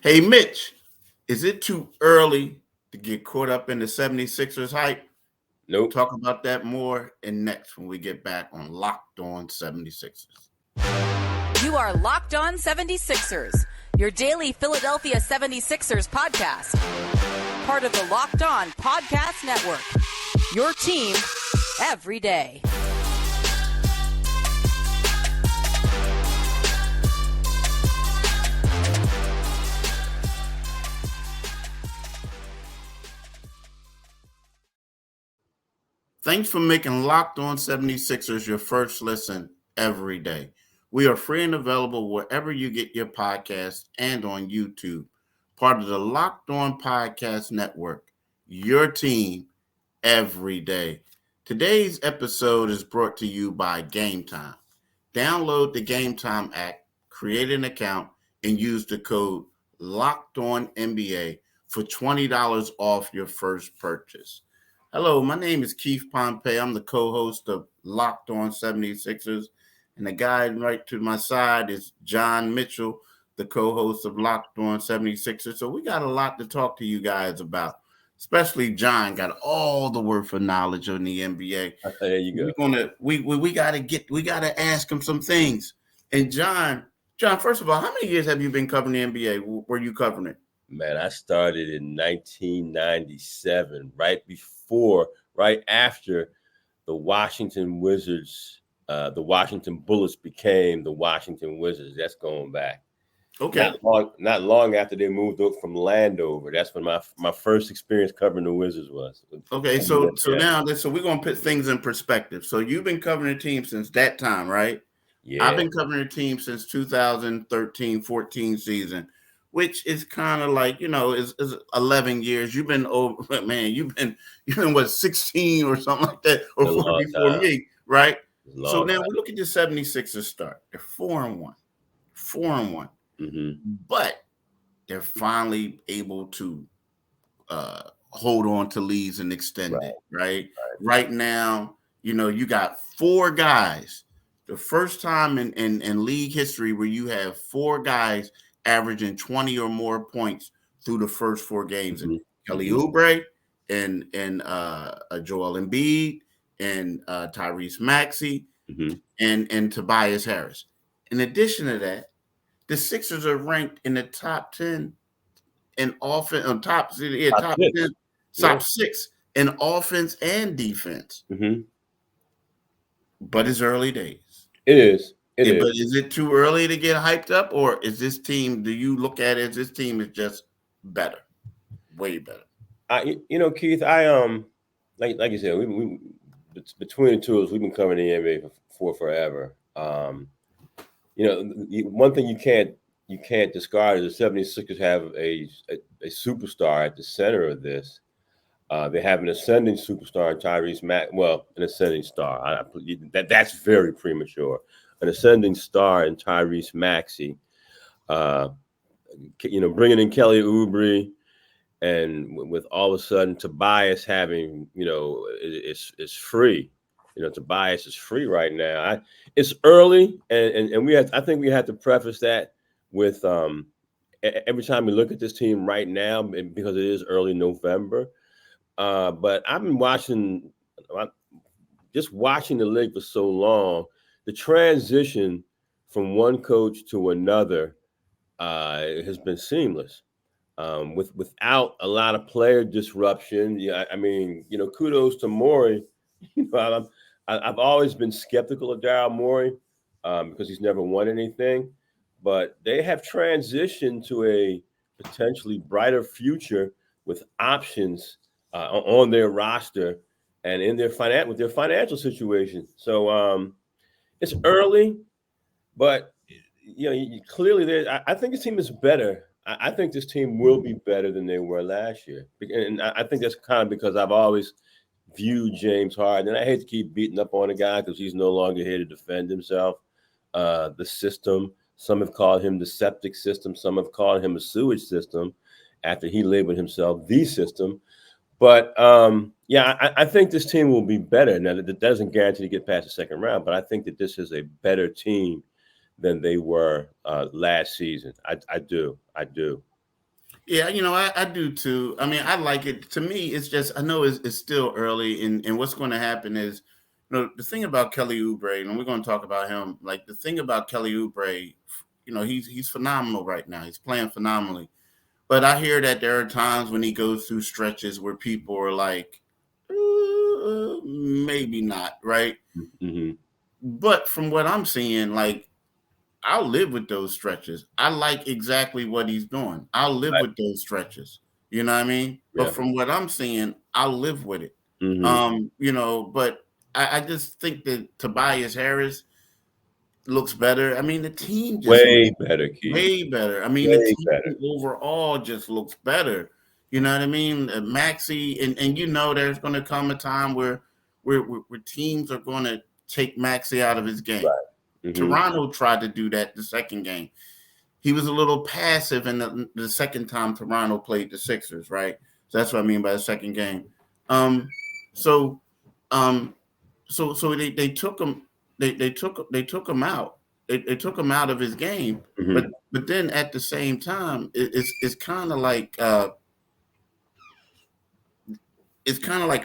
Hey, Mitch, is it too early to get caught up in the 76ers hype? We'll Nope. talk about that more and next when we get back on Locked On 76ers. You are Locked On 76ers, your daily Philadelphia 76ers podcast. Part of the Locked On Podcast Network. Your team every day. Thanks for making Locked On 76ers your first listen every day. We are free and available wherever you get your podcasts and on YouTube. Part of the Locked On Podcast Network, your team every day. Today's episode is brought to you by Gametime. Download the Gametime app, create an account, and use the code LOCKEDONNBA for $20 off your first purchase. Hello, my name is Keith Pompey. I'm the co-host of Locked On 76ers. And the guy right to my side is John Mitchell, the co-host of Locked On 76ers. So we got a lot to talk to you guys about. Especially John got all the word for knowledge on the NBA. There you go. We gotta ask him some things. And John, first of all, how many years have you been covering the NBA? Were you covering it? Man, I started in 1997, right after the Washington Wizards, the Washington Bullets became the Washington Wizards. That's going back. Okay. Not long after they moved up from Landover. That's when my first experience covering the Wizards was. Okay, so now we're gonna put things in perspective. So you've been covering the team since that time, right? Yeah. I've been covering the team since 2013-14 season, which is kind of like, is 11 years. You've been over, man. You've been what, 16 or something like that, or 4 before me, right? So now we look at the 76ers start. They're 4-1, 4-1. Mm-hmm. But they're finally able to hold on to leads and extend it, right? Right now, you got four guys. The first time in league history where you have four guys averaging 20 or more points through the first four games. Mm-hmm. Kelly Oubre and Joel Embiid and Tyrese Maxey and Tobias Harris. In addition to that, the Sixers are ranked in the top 10 in offense, top 10, top 6 in offense and defense. Mm-hmm. But it's early days. It is. But is it too early to get hyped up, or is this team? Do you look at it as this team is just better, way better? Keith, I like you said, we between the two of us, we've been covering the NBA for forever. One thing you can't discard is the 76ers have a superstar at the center of this. They have an ascending superstar in Tyrese Maxey. Well, an ascending star. That's very premature. An ascending star in Tyrese Maxey. Bringing in Kelly Oubre, and with all of a sudden Tobias having, is free. Tobias is free right now. It's early, and I think we have to preface that with every time we look at this team right now, because it is early November. But I've been watching the league for so long. The transition from one coach to another has been seamless, without a lot of player disruption. Yeah, kudos to Morey. I've always been skeptical of Daryl Morey because he's never won anything, but they have transitioned to a potentially brighter future with options on their roster and in with their financial situation. So it's early, but clearly I think this team is better. I think this team will be better than they were last year, and I think that's kind of because I've always viewed James Harden, and I hate to keep beating up on the guy because he's no longer here to defend himself. The system, some have called him the septic system, some have called him a sewage system after he labeled himself the system. But I think this team will be better. Now, that doesn't guarantee to get past the second round, but I think that this is a better team than they were last season. I do. Yeah, I do too. I mean, I like it. To me, it's just I know it's still early, and what's going to happen is, the thing about Kelly Oubre, and we're going to talk about him. Like the thing about Kelly Oubre, he's phenomenal right now. He's playing phenomenally. But I hear that there are times when he goes through stretches where people are like, maybe not, right? Mm-hmm. But from what I'm seeing, like I'll live with those stretches. I like exactly what he's doing. I'll live Right. with those stretches. You know what I mean? But Yeah. from what I'm seeing, I'll live with it. Mm-hmm. But I just think that Tobias Harris looks better. I mean, the team just looks Way better, Keith. way better. I mean, the Way team better. overall just looks better. You know what I mean? Maxey, and there's going to come a time where teams are going to take Maxey out of his game. Right. Mm-hmm. Toronto tried to do that the second game. He was a little passive in the second time Toronto played the Sixers, right? So that's what I mean by the second game. Um, so, um, so they took him. They took him out. They took him out of his game. But Mm-hmm. but then at the same time, it's kind of like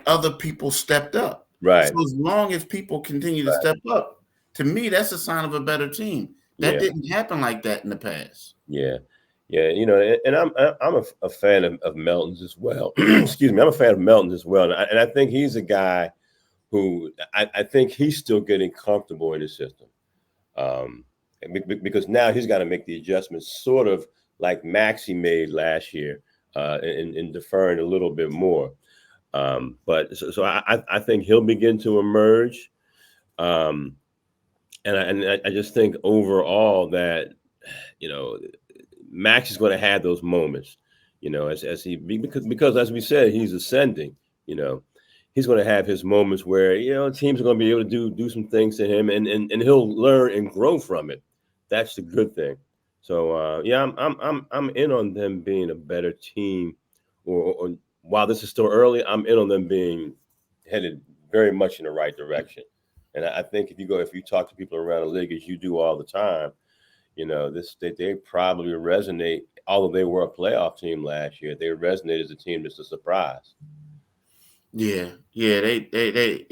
other people stepped up. So Right. as long as people continue to Right. step up, to me, that's a sign of a better team. That Yeah. didn't happen like that in the past. Yeah. Yeah. And I'm a fan of Melton's as well. Excuse me. I'm a fan of Melton's as well. And I think he's a guy who I think he's still getting comfortable in his system. Um, because now he's got to make the adjustments, sort of like Maxey made last year, in deferring a little bit more. But I think he'll begin to emerge, um, and I just think overall that you know Max is going to have those moments, as he because as we said, he's ascending. You know, he's going to have his moments where teams are going to be able to do some things to him, and he'll learn and grow from it. That's the good thing. So yeah, I'm in on them being a better team, or while this is still early, I'm in on them being headed very much in the right direction. And I think if you talk to people around the league as you do all the time, they probably resonate. Although they were a playoff team last year, they resonate as a team that's a surprise. Yeah, they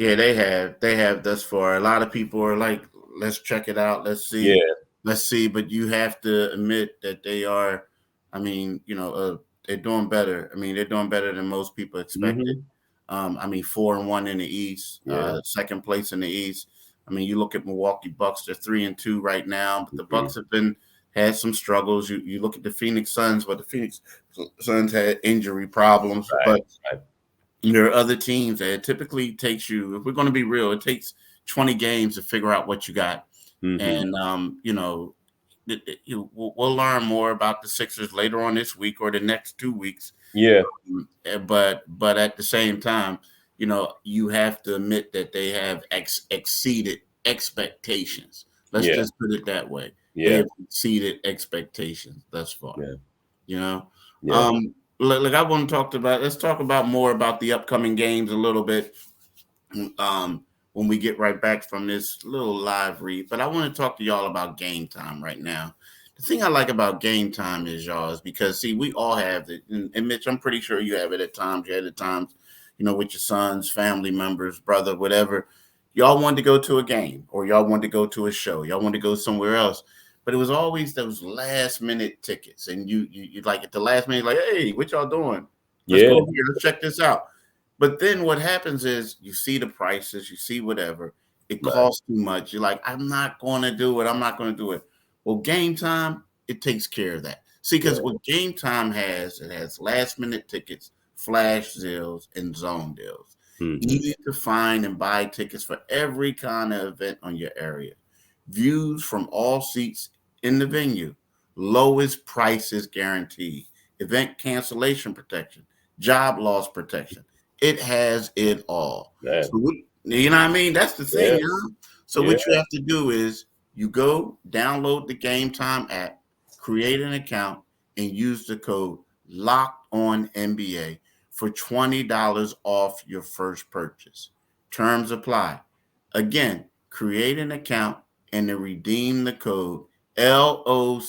have thus far. A lot of people are like, let's check it out, Yeah. let's see. But you have to admit that they are. I mean, they're doing better. I mean, they're doing better than most people expected. Mm-hmm. I mean, 4-1 in the East, Yeah. second place in the East. I mean, you look at Milwaukee Bucks; they're 3-2 right now. But the Mm-hmm. Bucks have had some struggles. You look at the Phoenix Suns, but the Phoenix Suns had injury problems. Right. But Right. there are other teams that it typically takes you. If we're going to be real, it takes 20 games to figure out what you got. Mm-hmm. And we'll learn more about the Sixers later on this week or the next 2 weeks. Yeah. But at the same time, you have to admit that they have exceeded expectations. Let's Yeah. just put it that way. They Yeah. have exceeded expectations thus far. Yeah. You know, Yeah. like I want to talk about. Let's talk about more about the upcoming games a little bit. When we get right back from this little live read, but I want to talk to y'all about game time right now. The thing I like about game time is y'all is because see, we all have it, and Mitch, I'm pretty sure you have it at times. You had at times, with your sons, family members, brother, whatever. Y'all wanted to go to a game, or y'all wanted to go to a show, y'all wanted to go somewhere else, but it was always those last minute tickets, and you like at the last minute, like, hey, what y'all doing? Let's Yeah. go here. Let's check this out. But then what happens is you see the prices, you see whatever. It Right. costs too much. You're like, I'm not going to do it. I'm not going to do it. Well, game time, it takes care of that. See, because Yeah. what game time has, it has last minute tickets, flash deals, and zone deals. Mm-hmm. Easy to find and buy tickets for every kind of event on your area. Views from all seats in the venue. Lowest prices guaranteed. Event cancellation protection. Job loss protection. It has it all. Man. So you know what I mean? That's the thing, Yeah. So Yeah. what you have to do is you go download the Game Time app, create an account, and use the code Locked On NBA for $20 off your first purchase. Terms apply. Again, create an account and then redeem the code LOCKEDON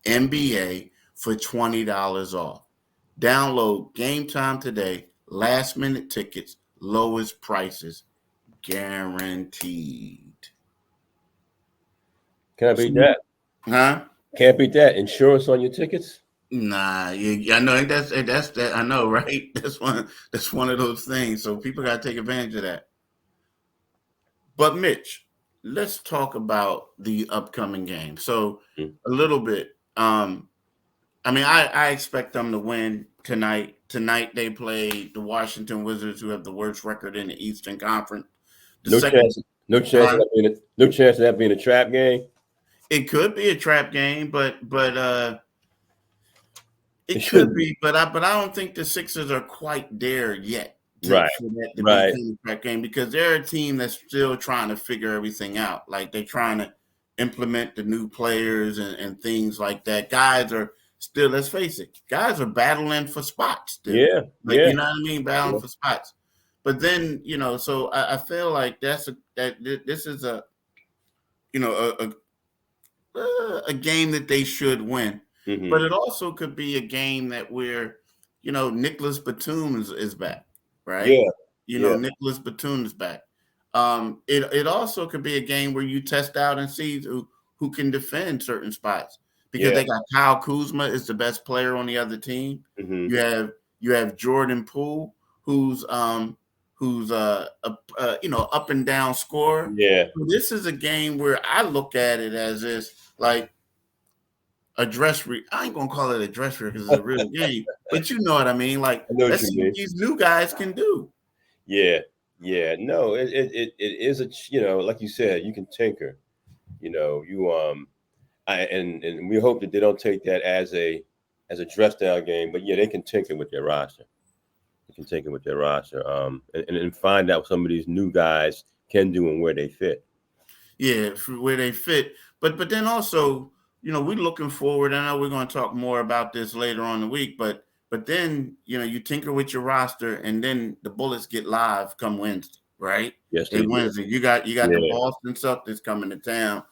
NBA for $20 off. Download Gametime today. Last minute tickets, lowest prices, guaranteed. Can't beat that. Huh? Can't beat that. Insurance on your tickets? Nah, I know that's that. I know, right? That's one of those things. So people got to take advantage of that. But Mitch, let's talk about the upcoming game. So a little bit. I mean, I expect them to win tonight. Tonight they play the Washington Wizards, who have the worst record in the Eastern Conference. No chance of that being a trap game. It could be a trap game, but it could be. But I don't think the Sixers are quite there yet for that to be a trap game, because they're a team that's still trying to figure everything out. Like, they're trying to implement the new players and things like that. Guys are still, let's face it, guys are battling for spots still. You know what I mean? Battling for spots. But then, so I feel like this is a game that they should win. Mm-hmm. But it also could be a game that where, Nicholas Batum is back, right? Nicholas Batum is back. It also could be a game where you test out and see who can defend certain spots, because they got Kyle Kuzma is the best player on the other team. Mm-hmm. You have Jordan Poole, who's up and down scorer. Yeah. So this is a game where I look at it as this, like, a dress I ain't gonna call it a dress because it's a real game, but you know what I mean. Like, let's see what these new guys can do. Yeah. No, it is like you said, you can tinker. And we hope that they don't take that as a dress down game, but they can tinker with their roster. And find out what some of these new guys can do and where they fit. Yeah, where they fit. But then also, we're looking forward. I know we're going to talk more about this later on in the week, but then, you tinker with your roster, and then the Bullets get live come Wednesday, right? Yes, they Wednesday. You got the Boston Celtics coming to town.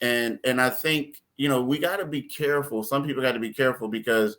And I think, we got to be careful. Some people got to be careful, because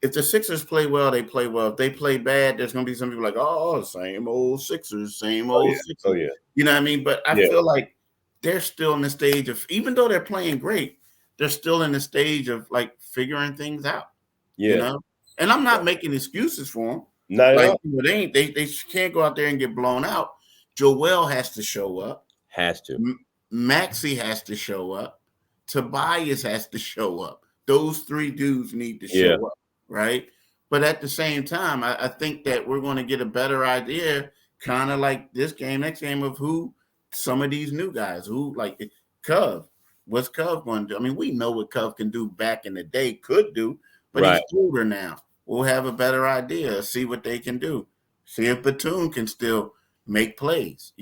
if the Sixers play well, they play well. If they play bad, there's going to be some people like, oh, same old Sixers, same old Sixers. Oh, yeah. You know what I mean? But I feel like they're still in the stage of, even though they're playing great, they're still in the stage of, like, figuring things out. Yeah. And I'm not making excuses for them. Not at all. They can't go out there and get blown out. Joel has to show up. Has to. Maxey has to show up. Tobias has to show up. Those three dudes need to show up, right? But at the same time, I think that we're going to get a better idea, kind of like next game, of who some of these new guys, who, like Cove. What's Cove going to do? I mean, we know what Cove can do back in the day, could do, but he's older now. We'll have a better idea, see what they can do. See if Batum can still make plays,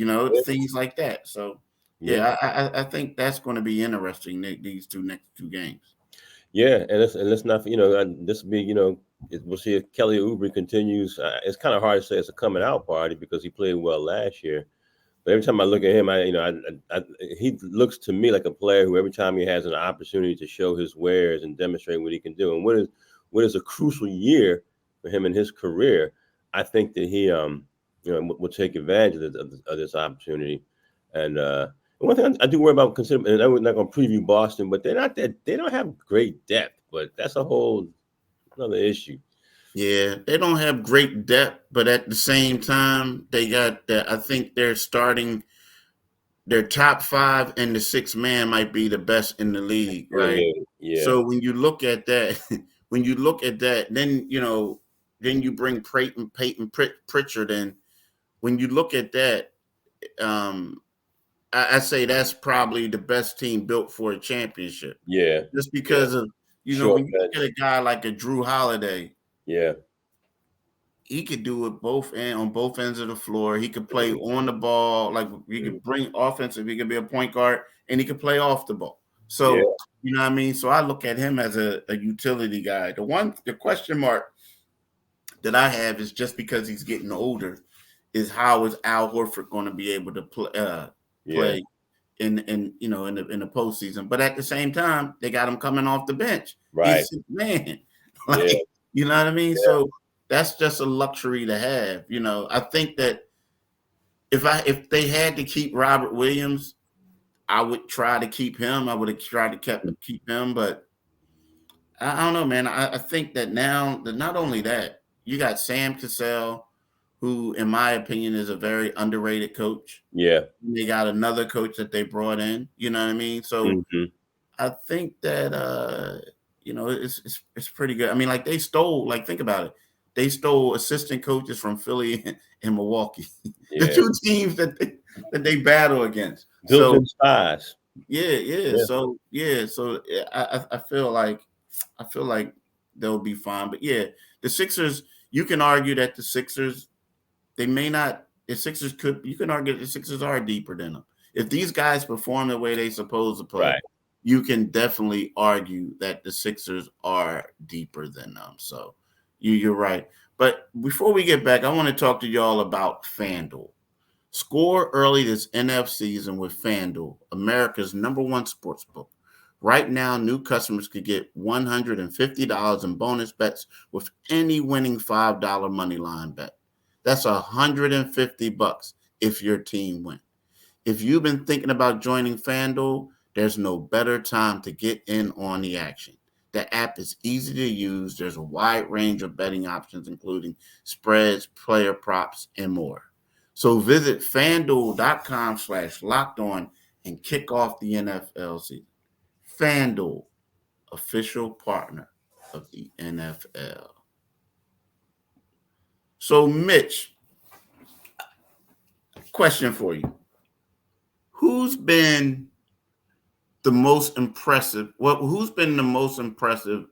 things like that. So, I think that's going to be interesting, these next two games. Yeah, and let's not, this will be, we'll see if Kelly Oubre continues. It's kind of hard to say it's a coming out party because he played well last year. But every time I look at him, he looks to me like a player who, every time he has an opportunity to show his wares and demonstrate what he can do, and what is a crucial year for him in his career, I think that he will take advantage of this opportunity. And one thing I do worry about, considering, and I'm not going to preview Boston, but they don't have great depth, but that's a whole another issue. Yeah, they don't have great depth, but at the same time, they got that. I think they're starting their top 5, and the 6th man might be the best in the league, right? Yeah. So when you look at that, then you bring Peyton Pritchard in. When you look at that, I say that's probably the best team built for a championship. Yeah, just because of when you look at a guy like a Drew Holiday. Yeah. He could do it on both ends of the floor. He could play on the ball, like he could bring offensive. He could be a point guard, and he could play off the ball. So you know what I mean. So I look at him as a utility guy. The question mark that I have is, just because he's getting older, is how is Al Horford going to be able to play in the postseason. But at the same time, they got him coming off the bench. Right. He's man, Yeah. you know what I mean? Yeah. So that's just a luxury to have. I think that if they had to keep Robert Williams, I would try to keep him. I would have tried to keep him, but I don't know, man. I think that now that not only that, you got Sam Cassell, who, in my opinion, is a very underrated coach. Yeah. They got another coach that they brought in. You know what I mean? So I think that it's pretty good. I mean, like they stole, think about it. They stole assistant coaches from Philly and Milwaukee, the two teams that they battle against. Built-in spies. Yeah. So I feel like they'll be fine. But yeah, the Sixers. You can argue that the Sixers, they may not. The Sixers could. You can argue that the Sixers are deeper than them. If these guys perform the way they supposed to play, right, you can definitely argue that the Sixers are deeper than them. So you're right. But before we get back, I want to talk to y'all about FanDuel. Score early this NF season with FanDuel, America's #1 sportsbook. Right now, new customers could get $150 in bonus bets with any winning $5 money line bet. That's $150 if your team wins. If you've been thinking about joining FanDuel, there's no better time to get in on the action. The app is easy to use. There's a wide range of betting options, including spreads, player props, and more. So visit FanDuel.com/lockedon and kick off the NFL season. FanDuel, official partner of the NFL. So, Mitch, question for you. Who's been the most impressive? Who's been the most impressive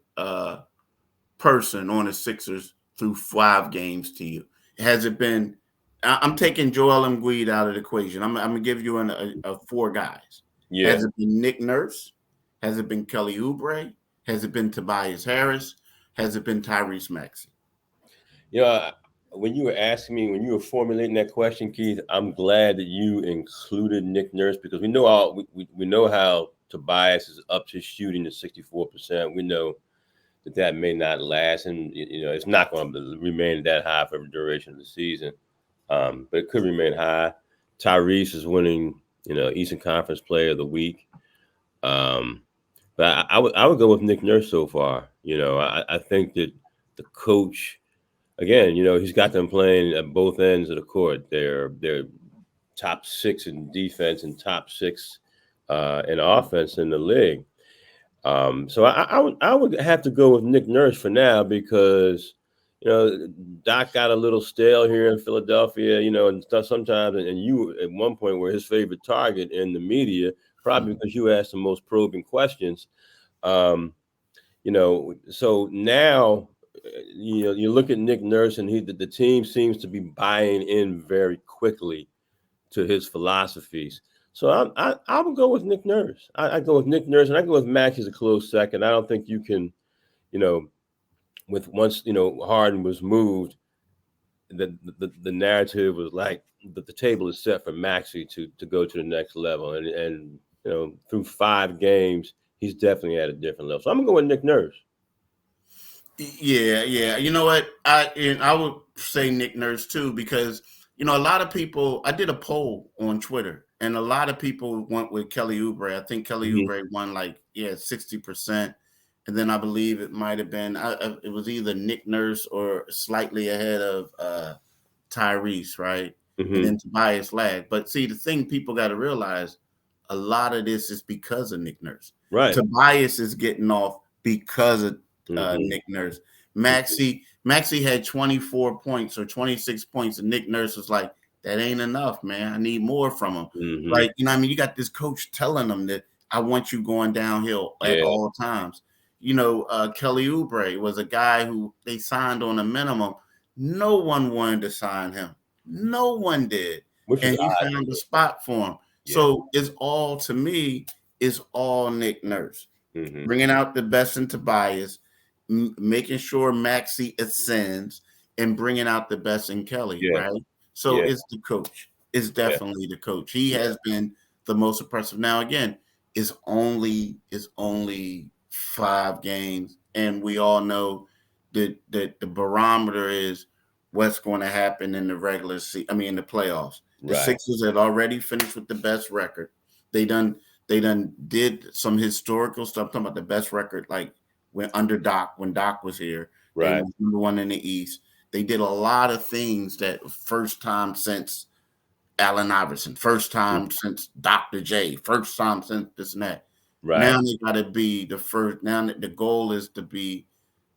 person on the Sixers through 5 games to you? Has it been? I'm taking Joel Embiid out of the equation. I'm going to give you 4 guys. Yeah. Has it been Nick Nurse? Has it been Kelly Oubre? Has it been Tobias Harris? Has it been Tyrese Maxey? When you were asking me, when you were formulating that question, Keith, I'm glad that you included Nick Nurse because we know we know how Tobias is up to shooting at 64%. We know that may not last, and it's not going to remain that high for the duration of the season. But it could remain high. Tyrese is winning, Eastern Conference Player of the Week. But I would go with Nick Nurse so far. I think that the coach, again, he's got them playing at both ends of the court. They're top 6 in defense and top 6 in offense in the league. So I would have to go with Nick Nurse for now because Doc got a little stale here in Philadelphia, and sometimes, and you at one point were his favorite target in the media, probably because you asked the most probing questions. So now, you look at Nick Nurse and the team seems to be buying in very quickly to his philosophies. So I would go with Nick Nurse. I go with Nick Nurse, and I go with Max as a close second. I don't think you can, with once Harden was moved, the narrative was like the table is set for Maxey to go to the next level, and through 5 games he's definitely at a different level. So I'm gonna go with Nick Nurse. Yeah. You know what? I would say Nick Nurse too because a lot of people. I did a poll on Twitter, and a lot of people went with Kelly Oubre. I think Kelly Oubre won 60%. And then I believe it might have been it was either Nick Nurse or slightly ahead of Tyrese, right? And then Tobias lagged. But see, the thing people got to realize, a lot of this is because of Nick Nurse. Right. Tobias is getting off because of Nick Nurse. Maxey had 24 points or 26 points, and Nick Nurse was like, that ain't enough, man. I need more from him. You got this coach telling them that I want you going downhill at all times. Kelly Oubre was a guy who they signed on a minimum. No one wanted to sign him. No one did. And he found a spot for him. Yeah. So it's all, to me, is all Nick Nurse. Bringing out the best in Tobias, making sure Maxey ascends, and bringing out the best in Kelly, right? So it's the coach. It's definitely the coach. He has been the most impressive. Now, again, it's only 5 games, and we all know that the barometer is what's going to happen in the regular season. I mean, in the playoffs. The Right. Sixers had already finished with the best record. They done did some historical stuff. I'm talking about the best record, like when Doc was here. They Right. were number 1 in the East. They did a lot of things that first time since Allen Iverson, first time since Dr. J, first time since this and that. Right. Now they got to be the first. Now the goal is to be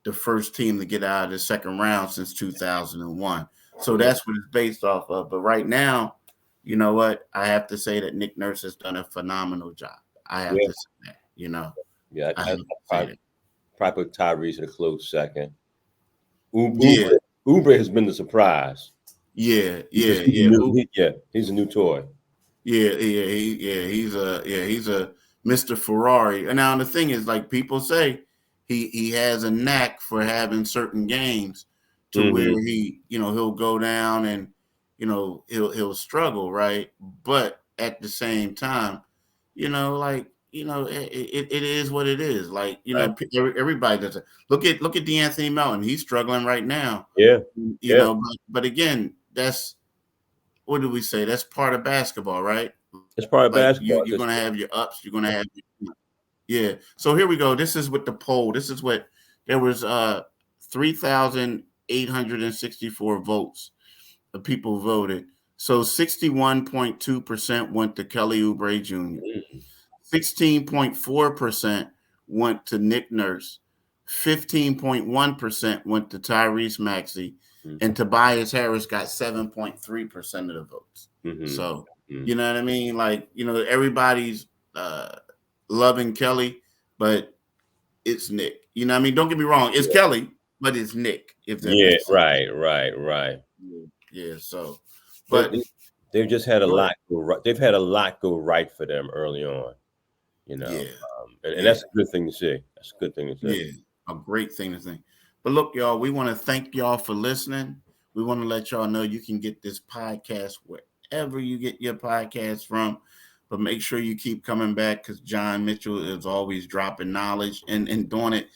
the first team to get out of the second round since 2001. So that's what it's based off of. But right now, you know what? I have to say that Nick Nurse has done a phenomenal job. I have to say that. You know. Yeah. I have to say that. Probably put Tyrese in a close second. Yeah. Oubre has been the surprise. Yeah. He's a new toy. He's a Mr. Ferrari. And now the thing is, like people say, he has a knack for having certain games to where he'll go down and he'll struggle, right? But at the same time, it is what it is. Like, everybody does it. Look at DeAnthony Melton. He's struggling right now. Yeah. But again, that's, what do we say? That's part of basketball, right? It's part of basketball. You're going to have your ups. You're going to have So here we go. This is what the poll. This is what there was 3,864 votes. The people voted. So 61.2% went to Kelly Oubre Jr. 16.4% went to Nick Nurse. 15.1% went to Tyrese Maxey. And Tobias Harris got 7.3% of the votes. So, you know what I mean? Like, everybody's loving Kelly, but it's Nick. You know what I mean? Don't get me wrong. It's Kelly, but it's Nick. If that makes sense. Right. Yeah, so. But they've just had a lot go right. They've had a lot go right for them early on, and that's a good thing to see. That's a good thing to see. Yeah, a great thing to think. But look, y'all, we want to thank y'all for listening. We want to let y'all know you can get this podcast wherever you get your podcast from. But make sure you keep coming back, because John Mitchell is always dropping knowledge and doing it.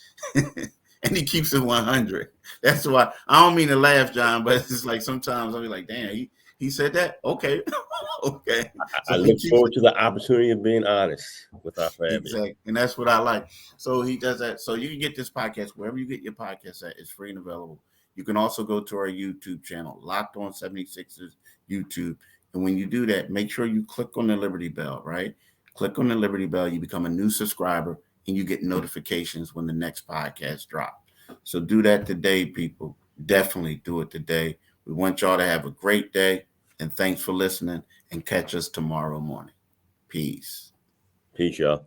And he keeps it 100. That's why I don't mean to laugh, John, but it's like sometimes I'll be like, damn, he said that? Okay. Okay. So I look forward to the opportunity of being honest with our family. Exactly. And that's what I like. So he does that. So you can get this podcast wherever you get your podcast at. It's free and available. You can also go to our YouTube channel, Locked On 76ers YouTube. And when you do that, make sure you click on the Liberty Bell, right? Click on the Liberty Bell. You become a new subscriber and you get notifications when the next podcast drops. So do that today, people. Definitely do it today. We want y'all to have a great day. And thanks for listening, and catch us tomorrow morning. Peace. Peace, y'all.